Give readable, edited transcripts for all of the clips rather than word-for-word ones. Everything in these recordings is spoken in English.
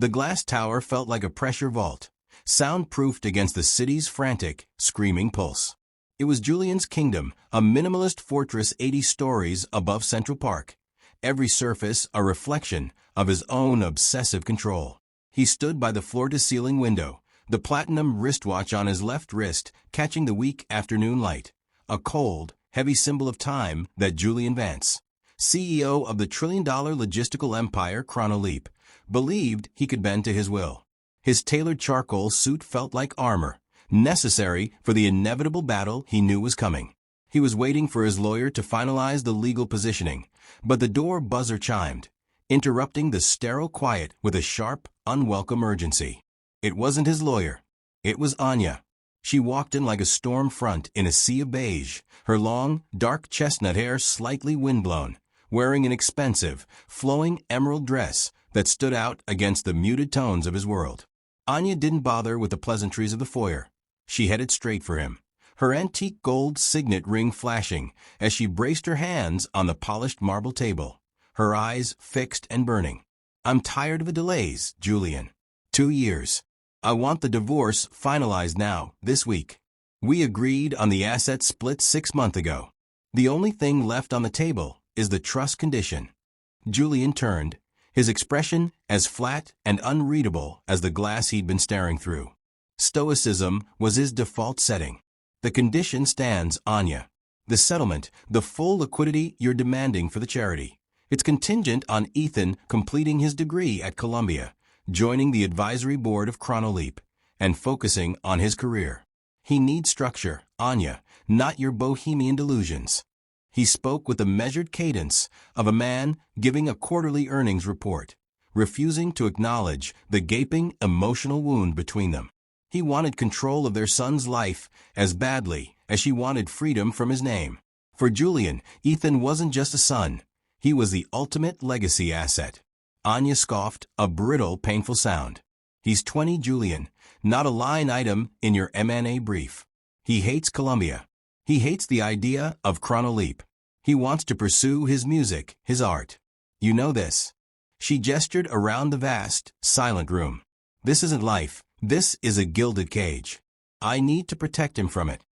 The glass tower felt like a pressure vault, soundproofed against the city's frantic, screaming pulse. It was Julian's kingdom, a minimalist fortress 80 stories above Central Park, every surface a reflection of his own obsessive control. He stood by the floor-to-ceiling window, the platinum wristwatch on his left wrist catching the weak afternoon light, a cold, heavy symbol of time that Julian Vance, CEO of the trillion-dollar logistical empire Chronoleap, believed he could bend to his will. His tailored charcoal suit felt like armor, necessary for the inevitable battle he knew was coming. He was waiting for his lawyer to finalize the legal positioning, but the door buzzer chimed, interrupting the sterile quiet with a sharp, unwelcome urgency. It wasn't his lawyer. It was Anya. She walked in like a storm front in a sea of beige, her long, dark chestnut hair slightly windblown, wearing an expensive, flowing emerald dress that stood out against the muted tones of his world. Anya didn't bother with the pleasantries of the foyer. She headed straight for him, her antique gold signet ring flashing as she braced her hands on the polished marble table, her eyes fixed and burning. "I'm tired of the delays, Julian. 2 years. I want the divorce finalized now, this week. We agreed on the asset split 6 months ago. The only thing left on the table is the trust condition." Julian turned, his expression as flat and unreadable as the glass he'd been staring through. Stoicism was his default setting. "The condition stands, Anya. The settlement, the full liquidity you're demanding for the charity. It's contingent on Ethan completing his degree at Columbia, joining the advisory board of Chronoleap, and focusing on his career. He needs structure, Anya, not your bohemian delusions." He spoke with the measured cadence of a man giving a quarterly earnings report, refusing to acknowledge the gaping emotional wound between them. He wanted control of their son's life as badly as she wanted freedom from his name. For Julian, Ethan wasn't just a son. He was the ultimate legacy asset. Anya scoffed, a brittle, painful sound. "He's 20, Julian, not a line item in your M&A brief. He hates Columbia. He hates the idea of Chronoleap. He wants to pursue his music, his art. You know this." She gestured around the vast, silent room. "This isn't life. This is a gilded cage. I need to protect him from it."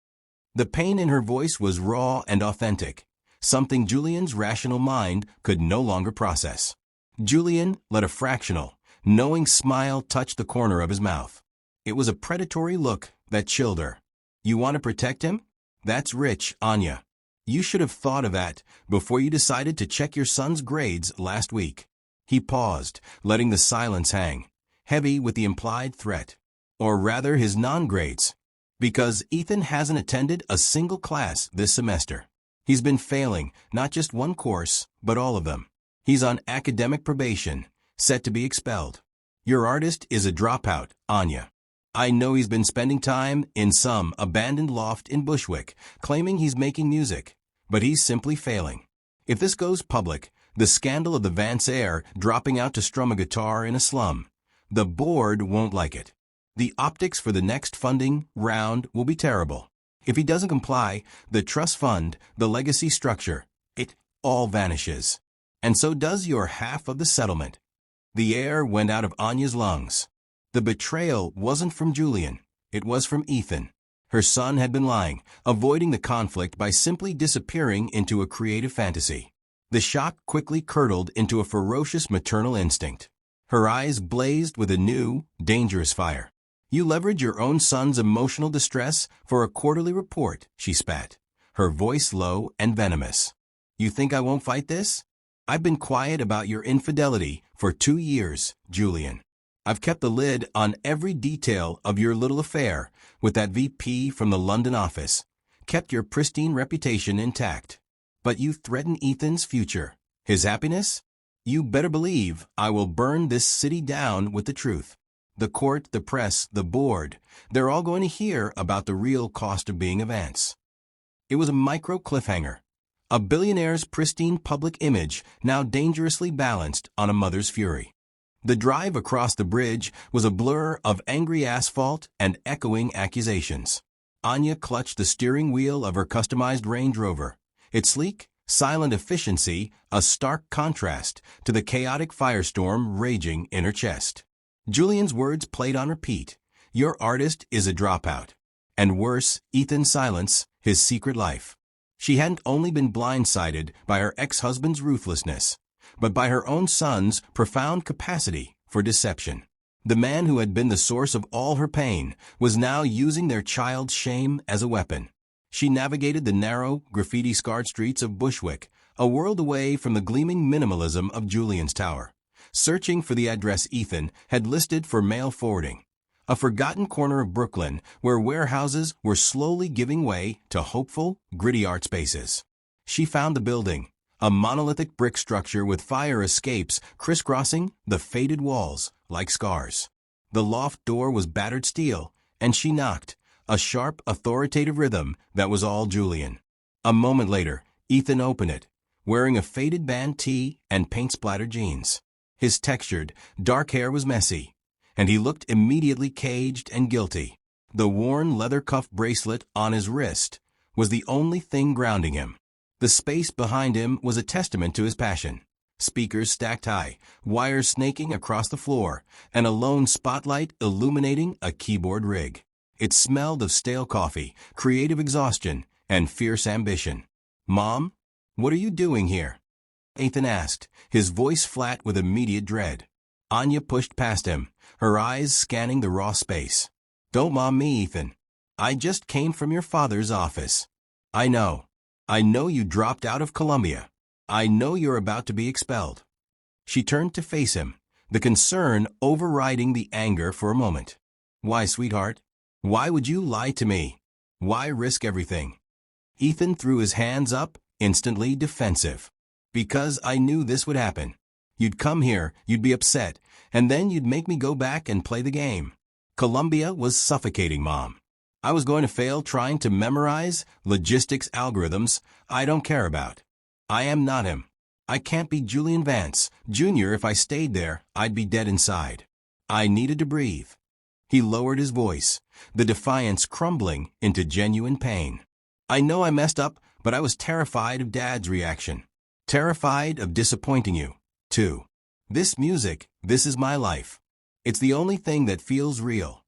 The pain in her voice was raw and authentic, something Julian's rational mind could no longer process. Julian let a fractional, knowing smile touch the corner of his mouth. It was a predatory look that chilled her. "You want to protect him? That's rich, Anya. You should have thought of that before you decided to check your son's grades last week." He paused, letting the silence hang, heavy with the implied threat. "Or rather his non-grades. Because Ethan hasn't attended a single class this semester. He's been failing, not just one course, but all of them. He's on academic probation, set to be expelled. Your artist is a dropout, Anya. I know he's been spending time in some abandoned loft in Bushwick, claiming he's making music, but he's simply failing. If this goes public, the scandal of the Vance heir dropping out to strum a guitar in a slum, the board won't like it. The optics for the next funding round will be terrible. If he doesn't comply, the trust fund, the legacy structure, it all vanishes. And so does your half of the settlement." The air went out of Anya's lungs. The betrayal wasn't from Julian. It was from Ethan. Her son had been lying, avoiding the conflict by simply disappearing into a creative fantasy. The shock quickly curdled into a ferocious maternal instinct. Her eyes blazed with a new, dangerous fire. "You leverage your own son's emotional distress for a quarterly report," she spat, her voice low and venomous. "You think I won't fight this? I've been quiet about your infidelity for 2 years, Julian. I've kept the lid on every detail of your little affair with that VP from the London office, kept your pristine reputation intact. But you threaten Ethan's future, his happiness? You better believe I will burn this city down with the truth. The court, the press, the board, they're all going to hear about the real cost of being a Vance." It was a micro cliffhanger. A billionaire's pristine public image now dangerously balanced on a mother's fury. The drive across the bridge was a blur of angry asphalt and echoing accusations. Anya clutched the steering wheel of her customized Range Rover, its sleek, silent efficiency a stark contrast to the chaotic firestorm raging in her chest. Julian's words played on repeat. Your artist is a dropout. And worse, Ethan's silence, his secret life. She hadn't only been blindsided by her ex-husband's ruthlessness, but by her own son's profound capacity for deception. The man who had been the source of all her pain was now using their child's shame as a weapon. She navigated the narrow, graffiti-scarred streets of Bushwick, a world away from the gleaming minimalism of Julian's tower, searching for the address Ethan had listed for mail forwarding. A forgotten corner of Brooklyn where warehouses were slowly giving way to hopeful, gritty art spaces. She found the building, a monolithic brick structure with fire escapes crisscrossing the faded walls like scars. The loft door was battered steel, and she knocked, a sharp, authoritative rhythm that was all Julian. A moment later, Ethan opened it, wearing a faded band tee and paint-splattered jeans. His textured, dark hair was messy, and he looked immediately caged and guilty. The worn leather cuff bracelet on his wrist was the only thing grounding him. The space behind him was a testament to his passion. Speakers stacked high, wires snaking across the floor, and a lone spotlight illuminating a keyboard rig. It smelled of stale coffee, creative exhaustion, and fierce ambition. "Mom, what are you doing here?" Ethan asked, his voice flat with immediate dread. Anya pushed past him, her eyes scanning the raw space. "Don't mom me, Ethan. I just came from your father's office. I know. I know you dropped out of Columbia. I know you're about to be expelled." She turned to face him, the concern overriding the anger for a moment. "Why, sweetheart? Why would you lie to me? Why risk everything?" Ethan threw his hands up, instantly defensive. "Because I knew this would happen. You'd come here, you'd be upset, and then you'd make me go back and play the game. Columbia was suffocating, Mom. I was going to fail trying to memorize logistics algorithms I don't care about. I am not him. I can't be Julian Vance, Jr. If I stayed there, I'd be dead inside. I needed to breathe." He lowered his voice, the defiance crumbling into genuine pain. "I know I messed up, but I was terrified of Dad's reaction. Terrified of disappointing you, too. This music, this is my life. It's the only thing that feels real."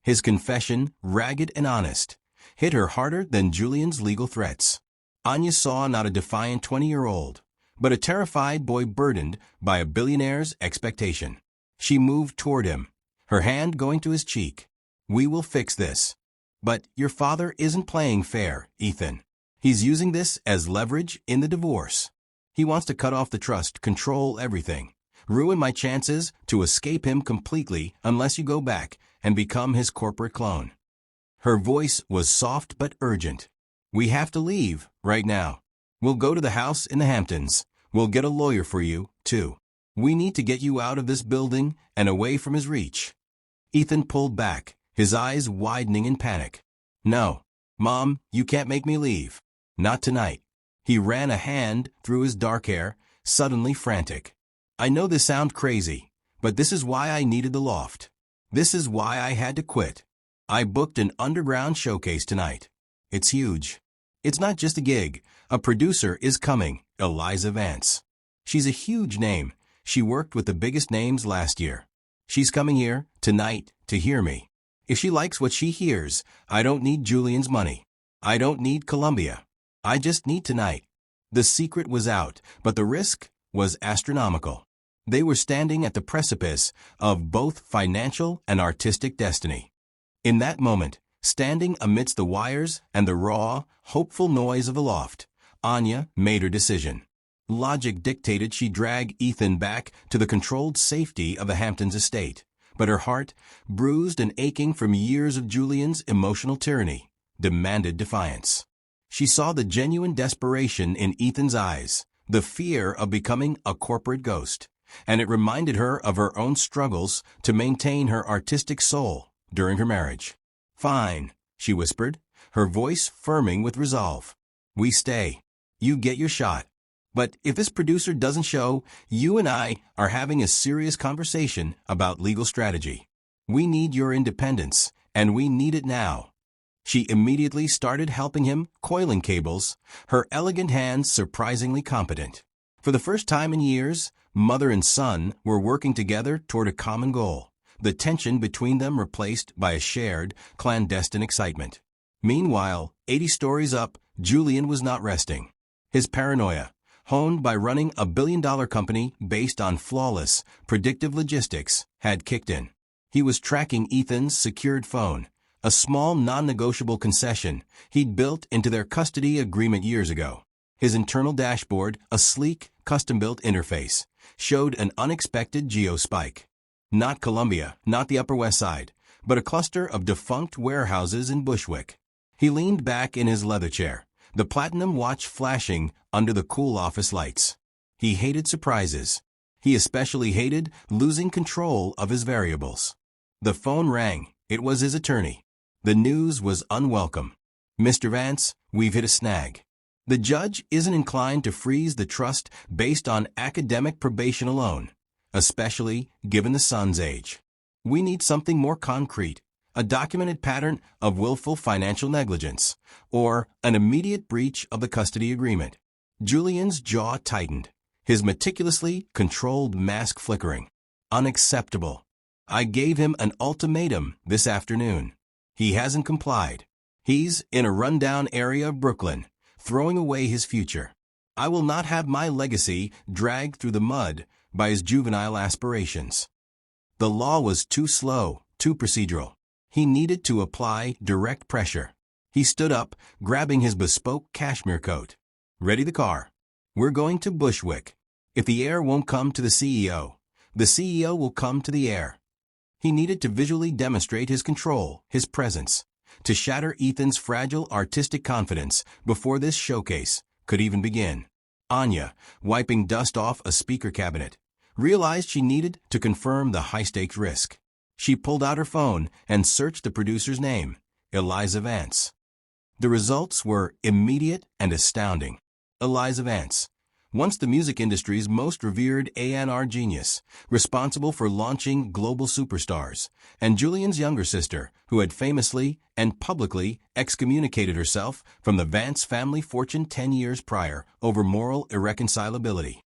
His confession, ragged and honest, hit her harder than Julian's legal threats. Anya saw not a defiant 20-year-old, but a terrified boy burdened by a billionaire's expectation. She moved toward him, her hand going to his cheek. "We will fix this. But your father isn't playing fair, Ethan. He's using this as leverage in the divorce. He wants to cut off the trust, control everything, ruin my chances to escape him completely unless you go back and become his corporate clone." Her voice was soft but urgent. "We have to leave, right now. We'll go to the house in the Hamptons. We'll get a lawyer for you, too. We need to get you out of this building and away from his reach." Ethan pulled back, his eyes widening in panic. "No, Mom, you can't make me leave. Not tonight." He ran a hand through his dark hair, suddenly frantic. "I know this sounds crazy, but this is why I needed the loft. This is why I had to quit. I booked an underground showcase tonight. It's huge. It's not just a gig. A producer is coming, Eliza Vance. She's a huge name. She worked with the biggest names last year. She's coming here, tonight, to hear me. If she likes what she hears, I don't need Julian's money. I don't need Columbia. I just need tonight." The secret was out, but the risk was astronomical. They were standing at the precipice of both financial and artistic destiny. In that moment, standing amidst the wires and the raw, hopeful noise of a loft, Anya made her decision. Logic dictated she drag Ethan back to the controlled safety of the Hamptons estate, but her heart, bruised and aching from years of Julian's emotional tyranny, demanded defiance. She saw the genuine desperation in Ethan's eyes, the fear of becoming a corporate ghost, and it reminded her of her own struggles to maintain her artistic soul during her marriage. "Fine," she whispered, her voice firming with resolve. "We stay. You get your shot. But if this producer doesn't show, you and I are having a serious conversation about legal strategy. We need your independence, and we need it now." She immediately started helping him coiling cables, her elegant hands surprisingly competent. For the first time in years, mother and son were working together toward a common goal, the tension between them replaced by a shared, clandestine excitement. Meanwhile, 80 stories up, Julian was not resting. His paranoia, honed by running a billion-dollar company based on flawless, predictive logistics, had kicked in. He was tracking Ethan's secured phone, a small non-negotiable concession he'd built into their custody agreement years ago. His internal dashboard, a sleek, custom-built interface, showed an unexpected geo-spike. Not Columbia, not the Upper West Side, but a cluster of defunct warehouses in Bushwick. He leaned back in his leather chair, the platinum watch flashing under the cool office lights. He hated surprises. He especially hated losing control of his variables. The phone rang. It was his attorney. The news was unwelcome. "Mr. Vance, we've hit a snag. The judge isn't inclined to freeze the trust based on academic probation alone, especially given the son's age. We need something more concrete, a documented pattern of willful financial negligence, or an immediate breach of the custody agreement." Julian's jaw tightened, his meticulously controlled mask flickering. "Unacceptable. I gave him an ultimatum this afternoon. He hasn't complied. He's in a rundown area of Brooklyn, throwing away his future. I will not have my legacy dragged through the mud by his juvenile aspirations." The law was too slow, too procedural. He needed to apply direct pressure. He stood up, grabbing his bespoke cashmere coat. "Ready the car. We're going to Bushwick. If the heir won't come to the CEO will come to the heir." He needed to visually demonstrate his control, his presence, to shatter Ethan's fragile artistic confidence before this showcase could even begin. Anya, wiping dust off a speaker cabinet, realized she needed to confirm the high-stakes risk. She pulled out her phone and searched the producer's name, Eliza Vance. The results were immediate and astounding. Eliza Vance, once the music industry's most revered A&R genius, responsible for launching global superstars, and Julian's younger sister, who had famously and publicly excommunicated herself from the Vance family fortune 10 years prior over moral irreconcilability.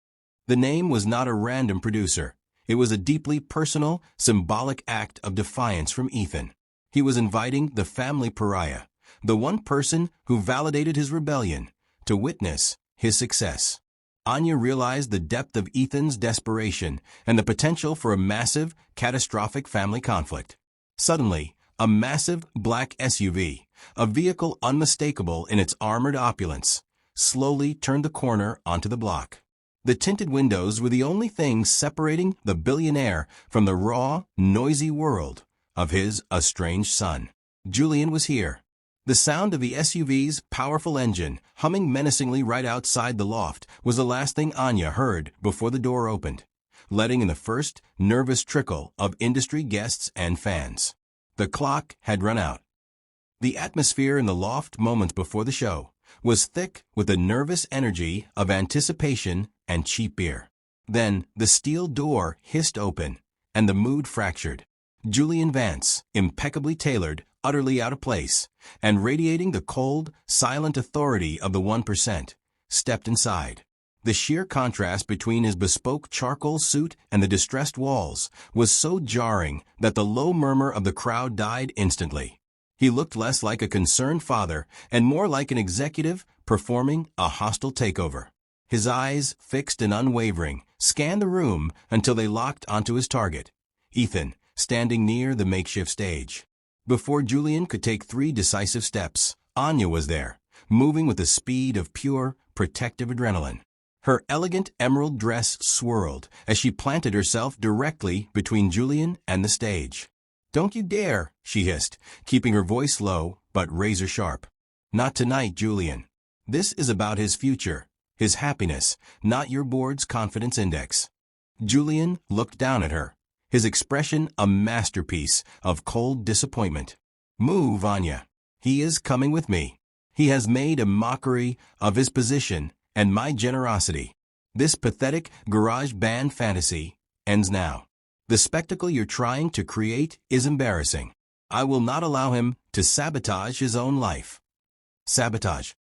The name was not a random producer. It was a deeply personal, symbolic act of defiance from Ethan. He was inviting the family pariah, the one person who validated his rebellion, to witness his success. Anya realized the depth of Ethan's desperation and the potential for a massive, catastrophic family conflict. Suddenly, a massive black SUV, a vehicle unmistakable in its armored opulence, slowly turned the corner onto the block. The tinted windows were the only thing separating the billionaire from the raw, noisy world of his estranged son. Julian was here. The sound of the SUV's powerful engine, humming menacingly right outside the loft, was the last thing Anya heard before the door opened, letting in the first nervous trickle of industry guests and fans. The clock had run out. The atmosphere in the loft moments before the show was thick with the nervous energy of anticipation and cheap beer. Then the steel door hissed open, and the mood fractured. Julian Vance, impeccably tailored, utterly out of place, and radiating the cold, silent authority of the 1%, stepped inside. The sheer contrast between his bespoke charcoal suit and the distressed walls was so jarring that the low murmur of the crowd died instantly. He looked less like a concerned father and more like an executive performing a hostile takeover. His eyes, fixed and unwavering, scanned the room until they locked onto his target, Ethan, standing near the makeshift stage. Before Julian could take 3 decisive steps, Anya was there, moving with the speed of pure, protective adrenaline. Her elegant emerald dress swirled as she planted herself directly between Julian and the stage. "Don't you dare," she hissed, keeping her voice low but razor-sharp. "Not tonight, Julian. This is about his future, his happiness, not your board's confidence index." Julian looked down at her, his expression a masterpiece of cold disappointment. "Move, Anya. He is coming with me. He has made a mockery of his position and my generosity. This pathetic garage band fantasy ends now. The spectacle you're trying to create is embarrassing. I will not allow him to sabotage his own life." "Sabotage?"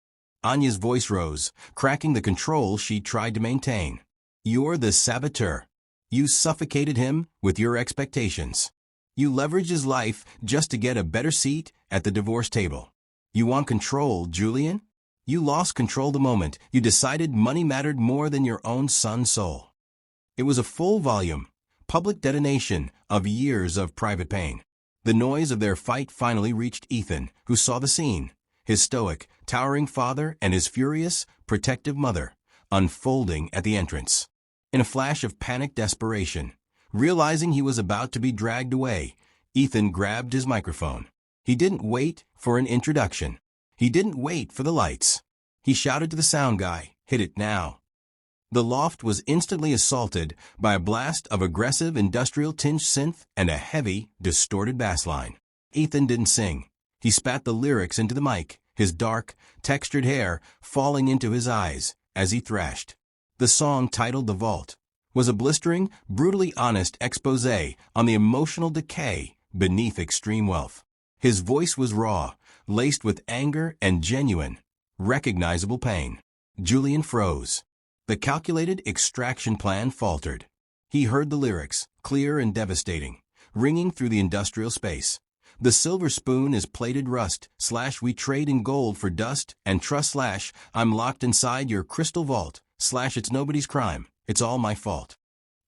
Anya's voice rose, cracking the control she tried to maintain. "You're the saboteur. You suffocated him with your expectations. You leveraged his life just to get a better seat at the divorce table. You want control, Julian? You lost control the moment you decided money mattered more than your own son's soul. It was a full-volume, public detonation of years of private pain. The noise of their fight finally reached Ethan, who saw the scene, his stoic, towering father and his furious, protective mother, unfolding at the entrance. In a flash of panicked desperation, realizing he was about to be dragged away, Ethan grabbed his microphone. He didn't wait for an introduction. He didn't wait for the lights. He shouted to the sound guy, "Hit it now." The loft was instantly assaulted by a blast of aggressive industrial-tinged synth and a heavy, distorted bass line. Ethan didn't sing. He spat the lyrics into the mic, his dark, textured hair falling into his eyes as he thrashed. The song, titled "The Vault," was a blistering, brutally honest exposé on the emotional decay beneath extreme wealth. His voice was raw, laced with anger and genuine, recognizable pain. Julian froze. The calculated extraction plan faltered. He heard the lyrics, clear and devastating, ringing through the industrial space. The silver spoon is plated rust, / we trade in gold for dust and trust / I'm locked inside your crystal vault, / it's nobody's crime, it's all my fault.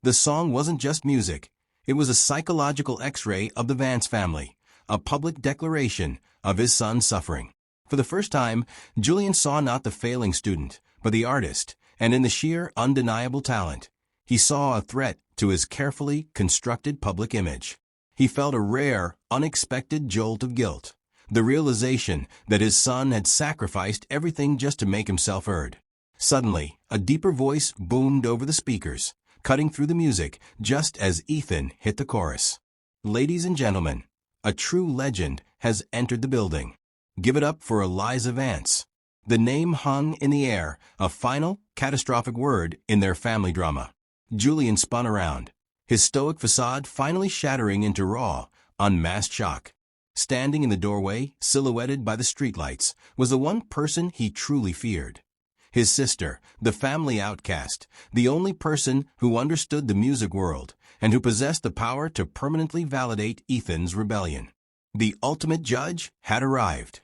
The song wasn't just music. It was a psychological x-ray of the Vance family, a public declaration of his son's suffering. For the first time, Julian saw not the failing student, but the artist, and in the sheer, undeniable talent, he saw a threat to his carefully constructed public image. He felt a rare, unexpected jolt of guilt, the realization that his son had sacrificed everything just to make himself heard. Suddenly, a deeper voice boomed over the speakers, cutting through the music just as Ethan hit the chorus. "Ladies and gentlemen, a true legend has entered the building. Give it up for Eliza Vance." The name hung in the air, a final, catastrophic word in their family drama. Julian spun around, his stoic facade finally shattering into raw, unmasked shock. Standing in the doorway, silhouetted by the streetlights, was the one person he truly feared. His sister, the family outcast, the only person who understood the music world, and who possessed the power to permanently validate Ethan's rebellion. The ultimate judge had arrived.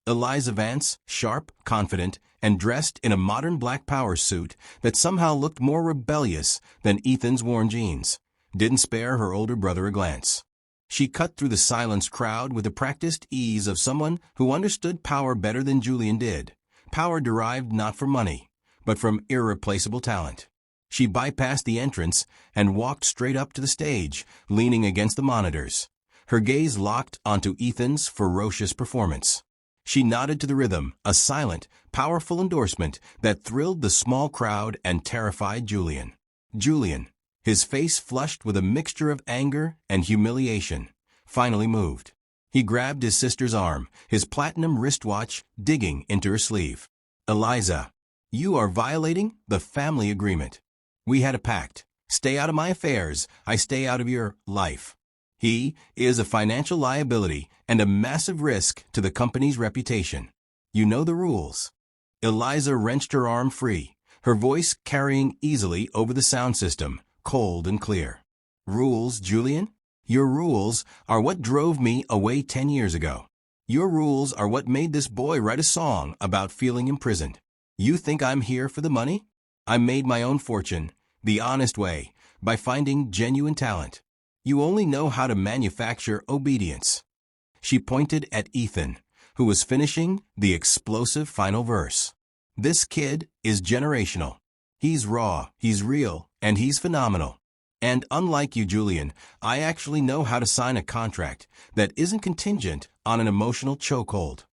Eliza Vance, sharp, confident, and dressed in a modern black power suit that somehow looked more rebellious than Ethan's worn jeans, didn't spare her older brother a glance. She cut through the silenced crowd with the practiced ease of someone who understood power better than Julian did. Power derived not from money, but from irreplaceable talent. She bypassed the entrance and walked straight up to the stage, leaning against the monitors, her gaze locked onto Ethan's ferocious performance. She nodded to the rhythm, a silent, powerful endorsement that thrilled the small crowd and terrified Julian. Julian, his face flushed with a mixture of anger and humiliation, finally moved. He grabbed his sister's arm, his platinum wristwatch digging into her sleeve. "Eliza, you are violating the family agreement. We had a pact. Stay out of my affairs, I stay out of your life. He is a financial liability and a massive risk to the company's reputation. You know the rules." Eliza wrenched her arm free, her voice carrying easily over the sound system, cold and clear. "Rules, Julian? Your rules are what drove me away 10 years ago. Your rules are what made this boy write a song about feeling imprisoned. You think I'm here for the money? I made my own fortune, the honest way, by finding genuine talent. You only know how to manufacture obedience." She pointed at Ethan, who was finishing the explosive final verse. "This kid is generational. He's raw, he's real, and he's phenomenal. And unlike you, Julian, I actually know how to sign a contract that isn't contingent on an emotional chokehold."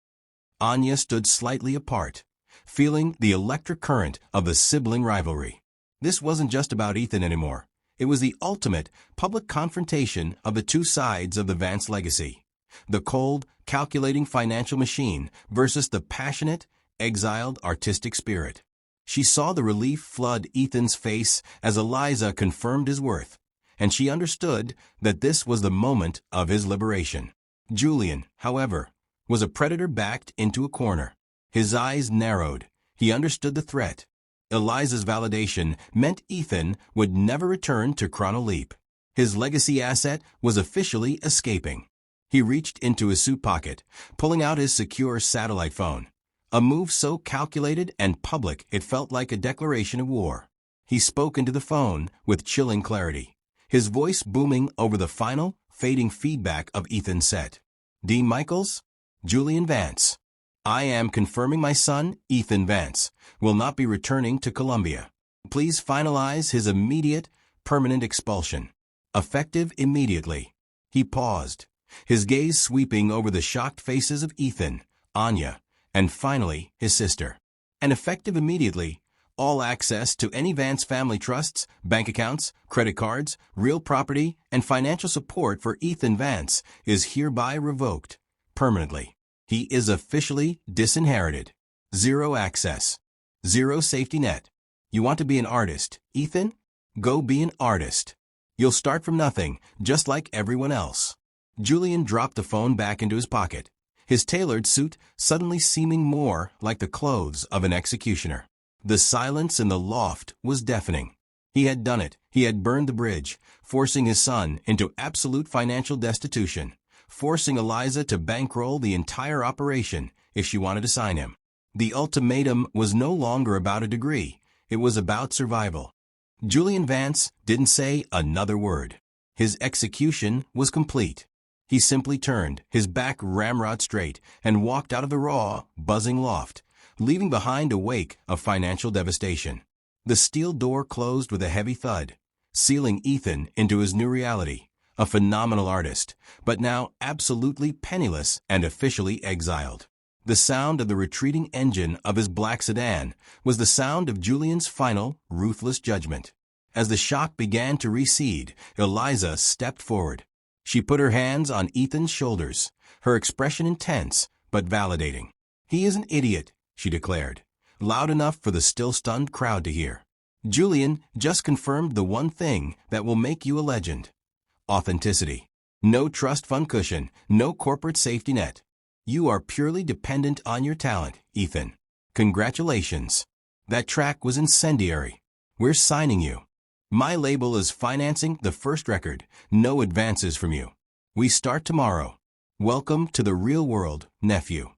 Anya stood slightly apart, feeling the electric current of the sibling rivalry. This wasn't just about Ethan anymore. It was the ultimate public confrontation of the two sides of the Vance legacy. The cold, calculating financial machine versus the passionate, exiled artistic spirit. She saw the relief flood Ethan's face as Eliza confirmed his worth, and she understood that this was the moment of his liberation. Julian, however, was a predator backed into a corner. His eyes narrowed. He understood the threat. Eliza's validation meant Ethan would never return to Chronoleap. His legacy asset was officially escaping. He reached into his suit pocket, pulling out his secure satellite phone. A move so calculated and public it felt like a declaration of war. He spoke into the phone with chilling clarity, his voice booming over the final, fading feedback of Ethan's set. Dean Michaels? Julian Vance. I am confirming my son, Ethan Vance, will not be returning to Colombia. Please finalize his immediate, permanent expulsion. Effective immediately. He paused, his gaze sweeping over the shocked faces of Ethan, Anya, and finally his sister. And effective immediately, all access to any Vance family trusts, bank accounts, credit cards, real property, and financial support for Ethan Vance is hereby revoked, permanently. He is officially disinherited. Zero access. Zero safety net. You want to be an artist, Ethan? Go be an artist. You'll start from nothing, just like everyone else. Julian dropped the phone back into his pocket, his tailored suit suddenly seeming more like the clothes of an executioner. The silence in the loft was deafening. He had done it. He had burned the bridge, forcing his son into absolute financial destitution, forcing Eliza to bankroll the entire operation if she wanted to sign him. The ultimatum was no longer about a degree. It was about survival. Julian Vance didn't say another word. His execution was complete. He simply turned, his back ramrod straight, and walked out of the raw, buzzing loft, leaving behind a wake of financial devastation. The steel door closed with a heavy thud, sealing Ethan into his new reality, a phenomenal artist, but now absolutely penniless and officially exiled. The sound of the retreating engine of his black sedan was the sound of Julian's final, ruthless judgment. As the shock began to recede, Eliza stepped forward. She put her hands on Ethan's shoulders, her expression intense but validating. "He is an idiot," she declared, loud enough for the still-stunned crowd to hear. "Julian just confirmed the one thing that will make you a legend. Authenticity. No trust fund cushion, no corporate safety net. You are purely dependent on your talent, Ethan. Congratulations. That track was incendiary. We're signing you. My label is financing the first record, no advances from you. We start tomorrow. Welcome to the real world, nephew."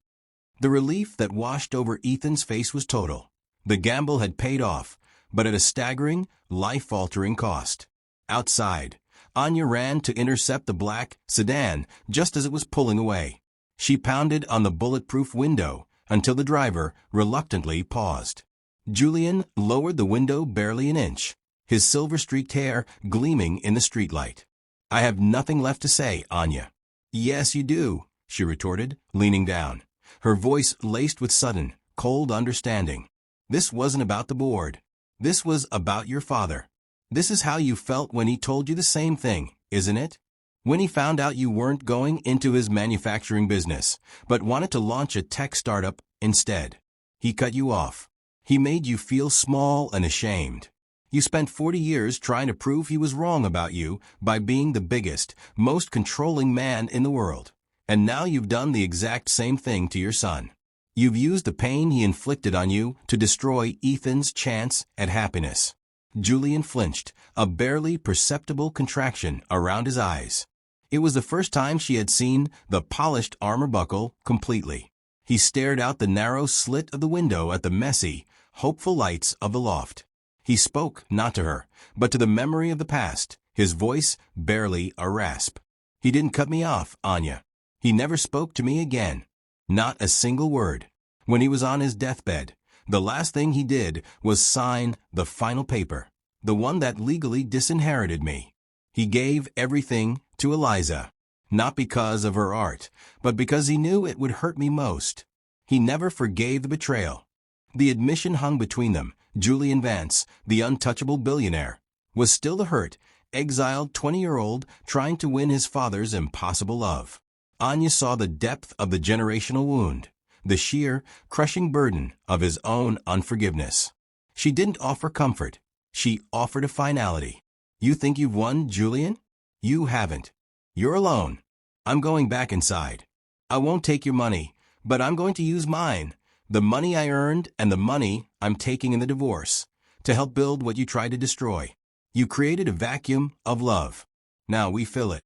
The relief that washed over Ethan's face was total. The gamble had paid off, but at a staggering, life-altering cost. Outside, Anya ran to intercept the black sedan just as it was pulling away. She pounded on the bulletproof window until the driver reluctantly paused. Julian lowered the window barely an inch, his silver-streaked hair gleaming in the streetlight. "I have nothing left to say, Anya." "Yes, you do," she retorted, leaning down, her voice laced with sudden, cold understanding. "This wasn't about the board. This was about your father. This is how you felt when he told you the same thing, isn't it? When he found out you weren't going into his manufacturing business, but wanted to launch a tech startup instead. He cut you off. He made you feel small and ashamed. You spent 40 years trying to prove he was wrong about you by being the biggest, most controlling man in the world. And now you've done the exact same thing to your son. You've used the pain he inflicted on you to destroy Ethan's chance at happiness." Julian flinched, a barely perceptible contraction around his eyes. It was the first time she had seen the polished armor buckle completely. He stared out the narrow slit of the window at the messy, hopeful lights of the loft. He spoke not to her, but to the memory of the past, his voice barely a rasp. "He didn't cut me off, Anya. He never spoke to me again. Not a single word. When he was on his deathbed, the last thing he did was sign the final paper, the one that legally disinherited me. He gave everything to Eliza, not because of her art, but because he knew it would hurt me most. He never forgave the betrayal." The admission hung between them. Julian Vance, the untouchable billionaire, was still the hurt, exiled 20-year-old trying to win his father's impossible love. Anya saw the depth of the generational wound, the sheer, crushing burden of his own unforgiveness. She didn't offer comfort. She offered a finality. "You think you've won, Julian? You haven't. You're alone. I'm going back inside. I won't take your money, but I'm going to use mine, the money I earned and the money I'm taking in the divorce, to help build what you tried to destroy. You created a vacuum of love. Now we fill it.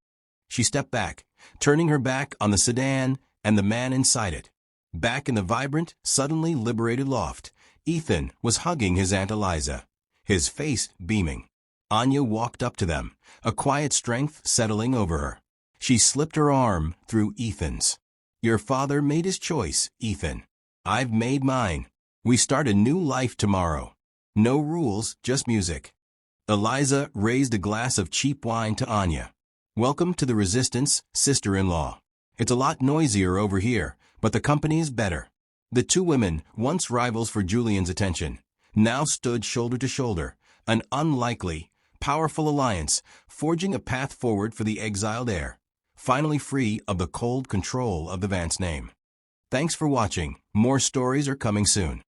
She stepped back, turning her back on the sedan and the man inside it. Back in the vibrant, suddenly liberated loft, Ethan was hugging his Aunt Eliza, his face beaming. Anya walked up to them, a quiet strength settling over her. She slipped her arm through Ethan's. Your father made his choice, Ethan. I've made mine. We start a new life tomorrow. No rules, just music. Eliza raised a glass of cheap wine to Anya. Welcome to the resistance, sister-in-law. It's a lot noisier over here, but the company's better. The two women, once rivals for Julian's attention, now stood shoulder to shoulder, an unlikely, powerful alliance, forging a path forward for the exiled heir, finally free of the cold control of the Vance name. Thanks for watching. More stories are coming soon.